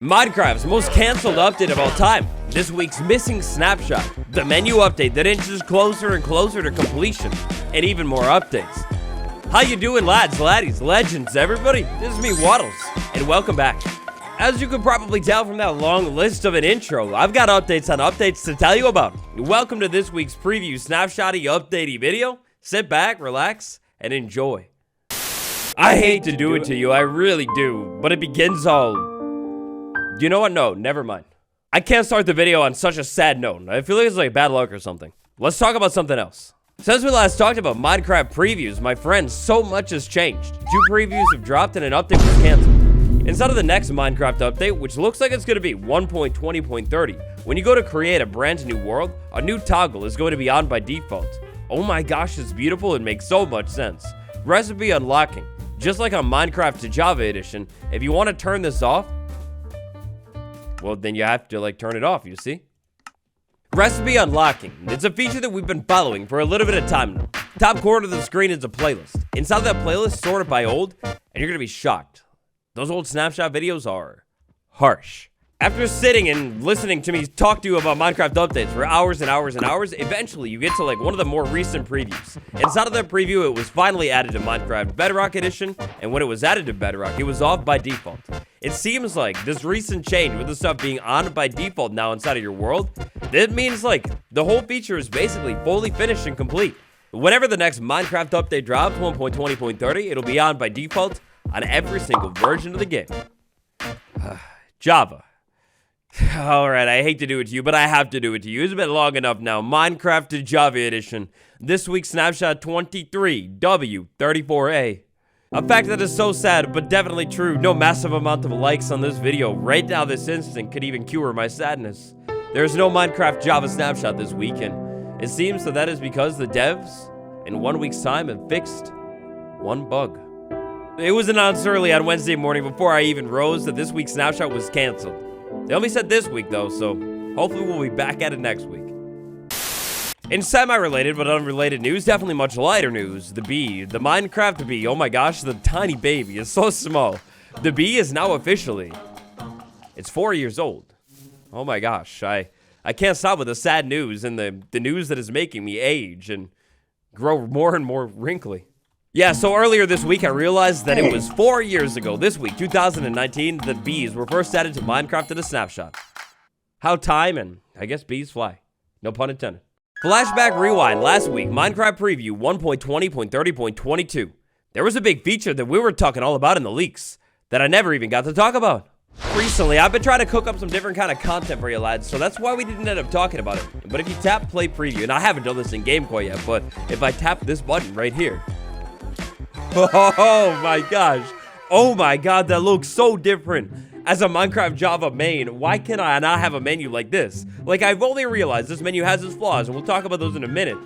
Minecraft's most cancelled update of all time. This week's missing snapshot. The menu update that inches closer and closer to completion. And even more updates. How you doing, lads, laddies, legends, everybody? This is me, Waddles, and welcome back. As you can probably tell from that long list of an intro, I've got updates on updates to tell you about. Welcome to this week's preview snapshotty updatey video. Sit back, relax, and enjoy. I hate to do it to you, I really do, but it begins all... You know what? No, never mind. I can't start the video on such a sad note. I feel like it's like bad luck or something. Let's talk about something else. Since we last talked about Minecraft previews, my friends, so much has changed. 2 previews have dropped and an update was canceled. Instead of the next Minecraft update, which looks like it's going to be 1.20.30, when you go to create a brand new world, a new toggle is going to be on by default. Oh my gosh, it's beautiful and makes so much sense. Recipe unlocking. Just like on Minecraft to Java edition, if you want to turn this off, well, then you have to, turn it off, you see? Recipe unlocking. It's a feature that we've been following for a little bit of time now. Top corner of the screen is a playlist. Inside that playlist, sorted by old, and you're gonna be shocked. Those old snapshot videos are harsh. After sitting and listening to me talk to you about Minecraft updates for hours and hours and hours, eventually you get to one of the more recent previews. Inside of that preview, it was finally added to Minecraft Bedrock Edition, and when it was added to Bedrock, it was off by default. It seems like this recent change with the stuff being on by default now inside of your world, that means the whole feature is basically fully finished and complete. Whenever the next Minecraft update drops, 1.20.30, it'll be on by default on every single version of the game. Java. Alright, I hate to do it to you, but I have to do it to you. It's been long enough now. Minecraft to Java Edition. This week's snapshot 23W34A. A fact that is so sad, but definitely true. No massive amount of likes on this video right now this instant could even cure my sadness. There's no Minecraft Java snapshot this week, and it seems that is because the devs, in 1 week's time, have fixed one bug. It was announced early on Wednesday morning before I even rose that this week's snapshot was canceled. They only said this week, though, so hopefully we'll be back at it next week. In semi-related but unrelated news, definitely much lighter news, the bee, the Minecraft bee, oh my gosh, the tiny baby is so small. The bee is now officially, it's 4 years old. Oh my gosh, I can't stop with the sad news and the news that is making me age and grow more and more wrinkly. Yeah, so earlier this week, I realized that it was 4 years ago, this week, 2019, that bees were first added to Minecraft in a snapshot. How time and, I guess, bees fly. No pun intended. Flashback rewind, last week, Minecraft preview 1.20.30.22. There was a big feature that we were talking all about in the leaks that I never even got to talk about. Recently, I've been trying to cook up some different kind of content for you lads, so that's why we didn't end up talking about it. But if you tap play preview, and I haven't done this in game quite yet, but if I tap this button right here, oh my gosh. Oh my god, that looks so different. As a Minecraft Java main, why can I not have a menu like this? I've only realized this menu has its flaws, and we'll talk about those in a minute.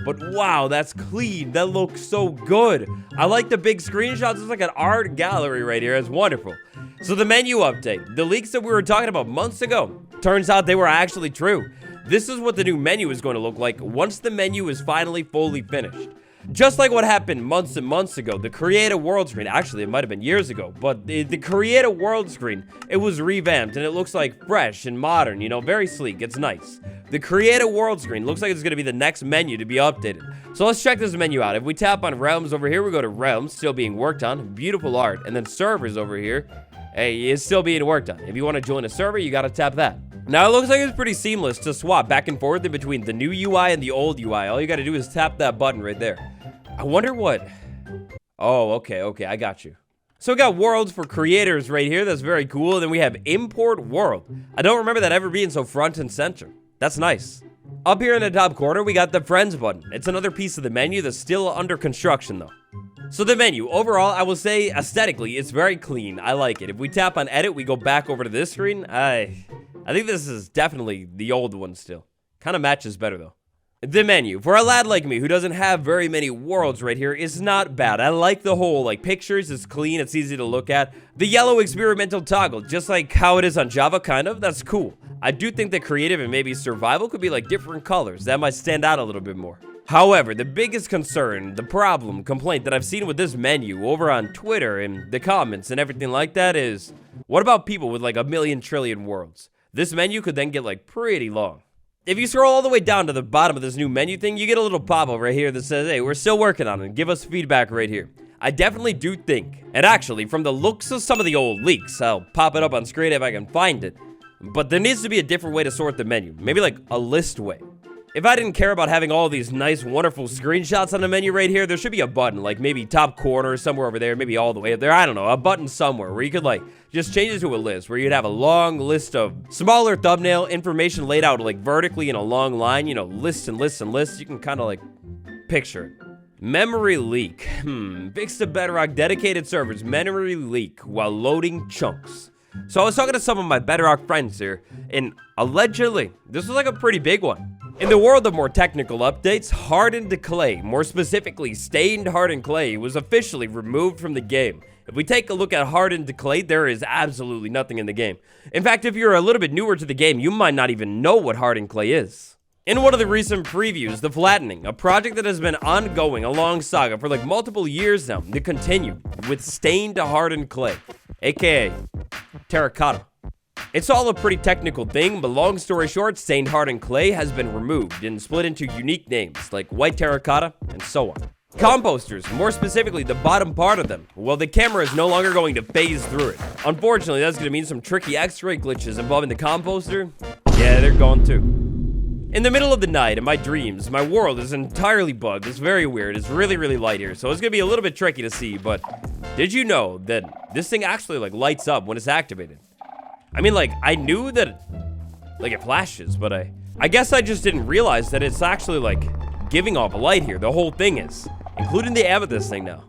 But wow, that's clean. That looks so good. I like the big screenshots. It's like an art gallery right here. It's wonderful. So the menu update. The leaks that we were talking about months ago. Turns out they were actually true. This is what the new menu is going to look like once the menu is finally fully finished. Just like what happened months and months ago, the Create a World screen, actually it might have been years ago, but the Create a World screen, it was revamped and it looks fresh and modern, very sleek, it's nice. The Create a World screen looks like it's going to be the next menu to be updated. So let's check this menu out. If we tap on Realms over here, we go to Realms, still being worked on, beautiful art, and then Servers over here, hey, is still being worked on. If you want to join a server, you got to tap that. Now, it looks like it's pretty seamless to swap back and forth in between the new UI and the old UI. All you got to do is tap that button right there. I wonder what... Oh, okay, I got you. So we got worlds for creators right here. That's very cool. And then we have import world. I don't remember that ever being so front and center. That's nice. Up here in the top corner, we got the friends button. It's another piece of the menu that's still under construction, though. So the menu, overall, I will say aesthetically, it's very clean. I like it. If we tap on edit, we go back over to this screen. I think this is definitely the old one still. Kind of matches better, though. The menu, for a lad like me who doesn't have very many worlds right here, is not bad. I like the whole, pictures, it's clean, it's easy to look at. The yellow experimental toggle, just like how it is on Java, kind of, that's cool. I do think that creative and maybe survival could be different colors. That might stand out a little bit more. However, the biggest concern, the problem, complaint that I've seen with this menu over on Twitter and the comments and everything like that is, what about people with like a million trillion worlds? This menu could then get like pretty long. If you scroll all the way down to the bottom of this new menu thing, you get a little pop-up right here that says, hey, we're still working on it. Give us feedback right here. I definitely do think, and actually, from the looks of some of the old leaks, I'll pop it up on screen if I can find it, but there needs to be a different way to sort the menu. Maybe like a list way. If I didn't care about having all these nice, wonderful screenshots on the menu right here, there should be a button, like maybe top corner, somewhere over there, maybe all the way up there. I don't know, a button somewhere where you could like just change it to a list, where you'd have a long list of smaller thumbnail information laid out like vertically in a long line, you know, lists and lists and lists. You can kind of like picture it. Memory leak. Fix to Bedrock dedicated servers memory leak while loading chunks. So I was talking to some of my Bedrock friends here, and allegedly, this was like a pretty big one. In the world of more technical updates, hardened clay, more specifically stained hardened clay, was officially removed from the game. If we take a look at hardened clay, there is absolutely nothing in the game. In fact, if you're a little bit newer to the game, you might not even know what hardened clay is. In one of the recent previews, The Flattening, a project that has been ongoing, a long saga for like multiple years now, to continue with stained hardened clay, aka terracotta. It's all a pretty technical thing, but long story short, stained hardened clay has been removed and split into unique names like white terracotta and so on. Composters, more specifically the bottom part of them, well, the camera is no longer going to phase through it. Unfortunately, that's going to mean some tricky x-ray glitches involving the composter. Yeah, they're gone too. In the middle of the night, in my dreams, my world is entirely bugged. It's very weird. It's really, really light here, so it's going to be a little bit tricky to see, but did you know that this thing actually like lights up when it's activated? I mean, like, I knew that, like, it flashes, but I guess I just didn't realize that it's actually, like, giving off a light here. The whole thing is, including the amethyst thing now.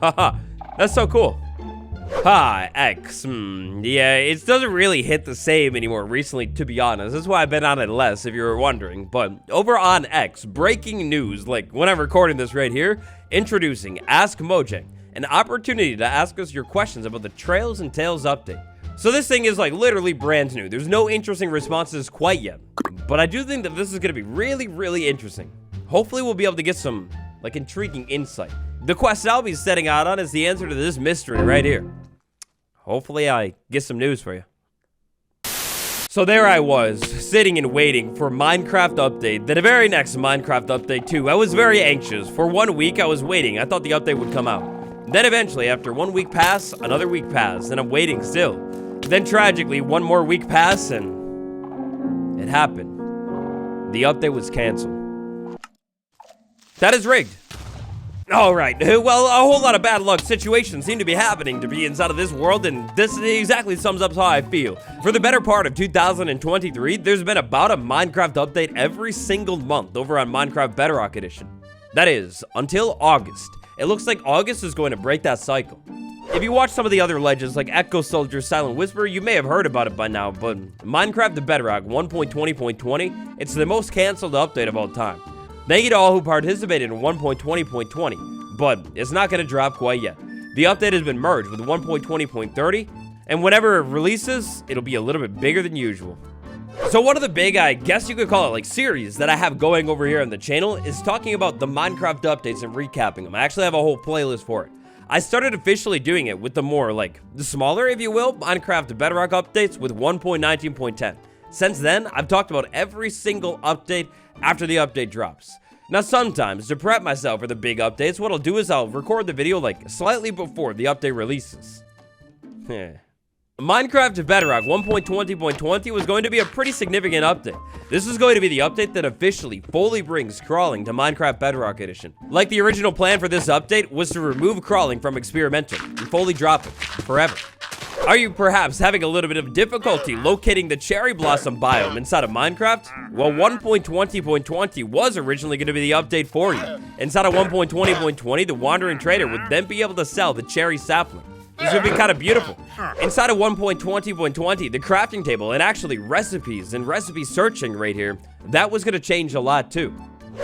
Haha, that's so cool. Ha, X, yeah, it doesn't really hit the same anymore recently, to be honest. That's why I've been on it less, if you were wondering. But over on X, breaking news, like, when I'm recording this right here, introducing Ask Mojang, an opportunity to ask us your questions about the Trails and Tales update. So this thing is like literally brand new. There's no interesting responses quite yet. But I do think that this is going to be really, really interesting. Hopefully we'll be able to get some like intriguing insight. The quest I'll be setting out on is the answer to this mystery right here. Hopefully I get some news for you. So there I was, sitting and waiting for Minecraft update, then the very next Minecraft update too. I was very anxious. For 1 week I was waiting. I thought the update would come out. Then eventually, after 1 week passed, another week passed, and I'm waiting still. Then tragically, one more week passed, and it happened. The update was canceled. That is rigged. Alright, well, a whole lot of bad luck situations seem to be happening to be inside of this world, and this exactly sums up how I feel. For the better part of 2023, there's been about a Minecraft update every single month over on Minecraft Bedrock Edition. That is, until August. It looks like August is going to break that cycle. If you watch some of the other legends like Echo Soldier, Silent Whisper, you may have heard about it by now, but Minecraft the Bedrock 1.20.20, it's the most canceled update of all time. Thank you to all who participated in 1.20.20, but it's not going to drop quite yet. The update has been merged with 1.20.30, and whenever it releases, it'll be a little bit bigger than usual. So one of the big, I guess you could call it like series that I have going over here on the channel is talking about the Minecraft updates and recapping them. I actually have a whole playlist for it. I started officially doing it with the more like the smaller, if you will, Minecraft Bedrock updates with 1.19.10. Since then, I've talked about every single update after the update drops. Now sometimes, to prep myself for the big updates, what I'll do is I'll record the video like slightly before the update releases. Minecraft Bedrock 1.20.20 was going to be a pretty significant update. This is going to be the update that officially fully brings crawling to Minecraft Bedrock Edition. Like the original plan for this update was to remove crawling from experimental and fully drop it forever. Are you perhaps having a little bit of difficulty locating the cherry blossom biome inside of Minecraft? Well, 1.20.20 was originally going to be the update for you. Inside of 1.20.20, the wandering trader would then be able to sell the cherry sapling. This would be kind of beautiful. Inside of 1.20.20, the crafting table and actually recipes and recipe searching right here, that was going to change a lot too.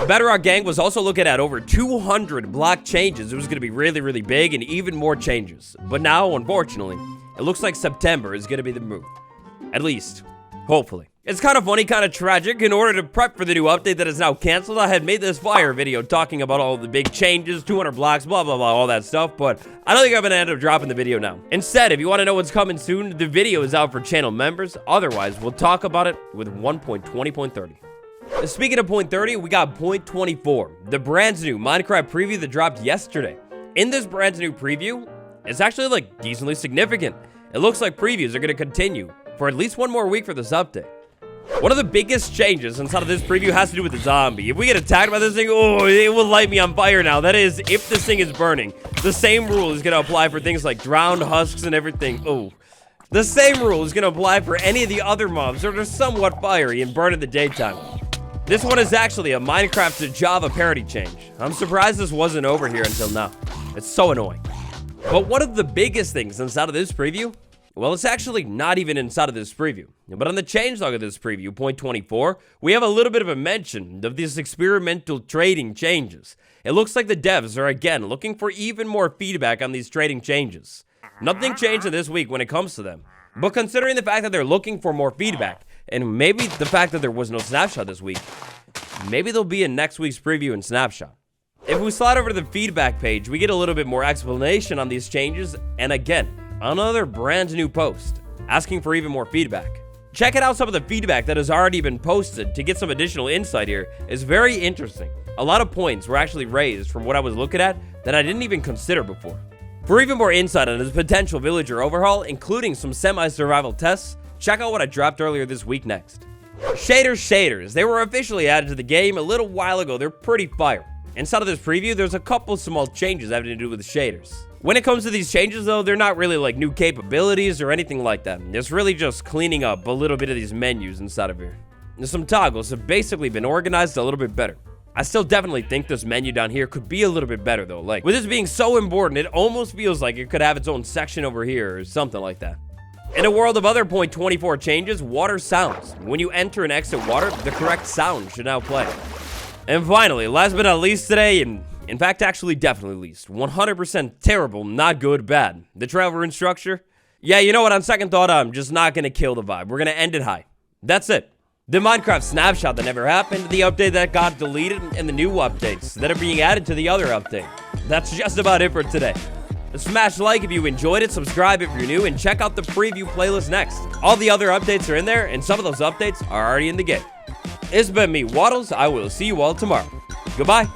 Bedrock Gang was also looking at over 200 block changes. It was going to be really, really big and even more changes. But now, unfortunately, it looks like September is going to be the move. At least, hopefully. It's kind of funny, kind of tragic. In order to prep for the new update that is now canceled, I had made this fire video talking about all the big changes, 200 blocks, blah, blah, blah, all that stuff, but I don't think I'm going to end up dropping the video now. Instead, if you want to know what's coming soon, the video is out for channel members. Otherwise, we'll talk about it with 1.20.30. Speaking of point 30, we got point 24, the brand new Minecraft preview that dropped yesterday. In this brand new preview, it's actually like decently significant. It looks like previews are going to continue for at least one more week for this update. One of the biggest changes inside of this preview has to do with the zombie. If we get attacked by this thing, oh, it will light me on fire now. That is, if this thing is burning. The same rule is going to apply for things like drowned husks and everything. Oh, the same rule is going to apply for any of the other mobs that are somewhat fiery and burn in the daytime. This one is actually a Minecraft to Java parity change. I'm surprised this wasn't over here until now. It's so annoying. But one of the biggest things inside of this preview, well, it's actually not even inside of this preview. But on the changelog of this preview, point 24, we have a little bit of a mention of these experimental trading changes. It looks like the devs are again looking for even more feedback on these trading changes. Nothing changed in this week when it comes to them. But considering the fact that they're looking for more feedback, and maybe the fact that there was no snapshot this week, maybe there'll be a next week's preview and snapshot. If we slide over to the feedback page, we get a little bit more explanation on these changes, and again, another brand new post asking for even more feedback. Checking out some of the feedback that has already been posted to get some additional insight here is very interesting. A lot of points were actually raised from what I was looking at that I didn't even consider before. For even more insight on this potential villager overhaul, including some semi-survival tests, check out what I dropped earlier this week next. Shaders. They were officially added to the game a little while ago. They're pretty fire. Inside of this preview, there's a couple small changes having to do with the shaders. When it comes to these changes, though, they're not really like new capabilities or anything like that. It's really just cleaning up a little bit of these menus inside of here. And some toggles have basically been organized a little bit better. I still definitely think this menu down here could be a little bit better, though. Like, with this being so important, it almost feels like it could have its own section over here or something like that. In a world of other point 24 changes, water sounds. When you enter and exit water, the correct sound should now play. And finally, last but not least today, and in fact, actually definitely least, 100% terrible, not good, bad. The travel room structure? Yeah, you know what, on second thought, I'm just not going to kill the vibe. We're going to end it high. That's it. The Minecraft snapshot that never happened, the update that got deleted, and the new updates that are being added to the other update. That's just about it for today. Smash like if you enjoyed it, subscribe if you're new, and check out the preview playlist next. All the other updates are in there, and some of those updates are already in the game. It's been me, Waddles. I will see you all tomorrow. Goodbye.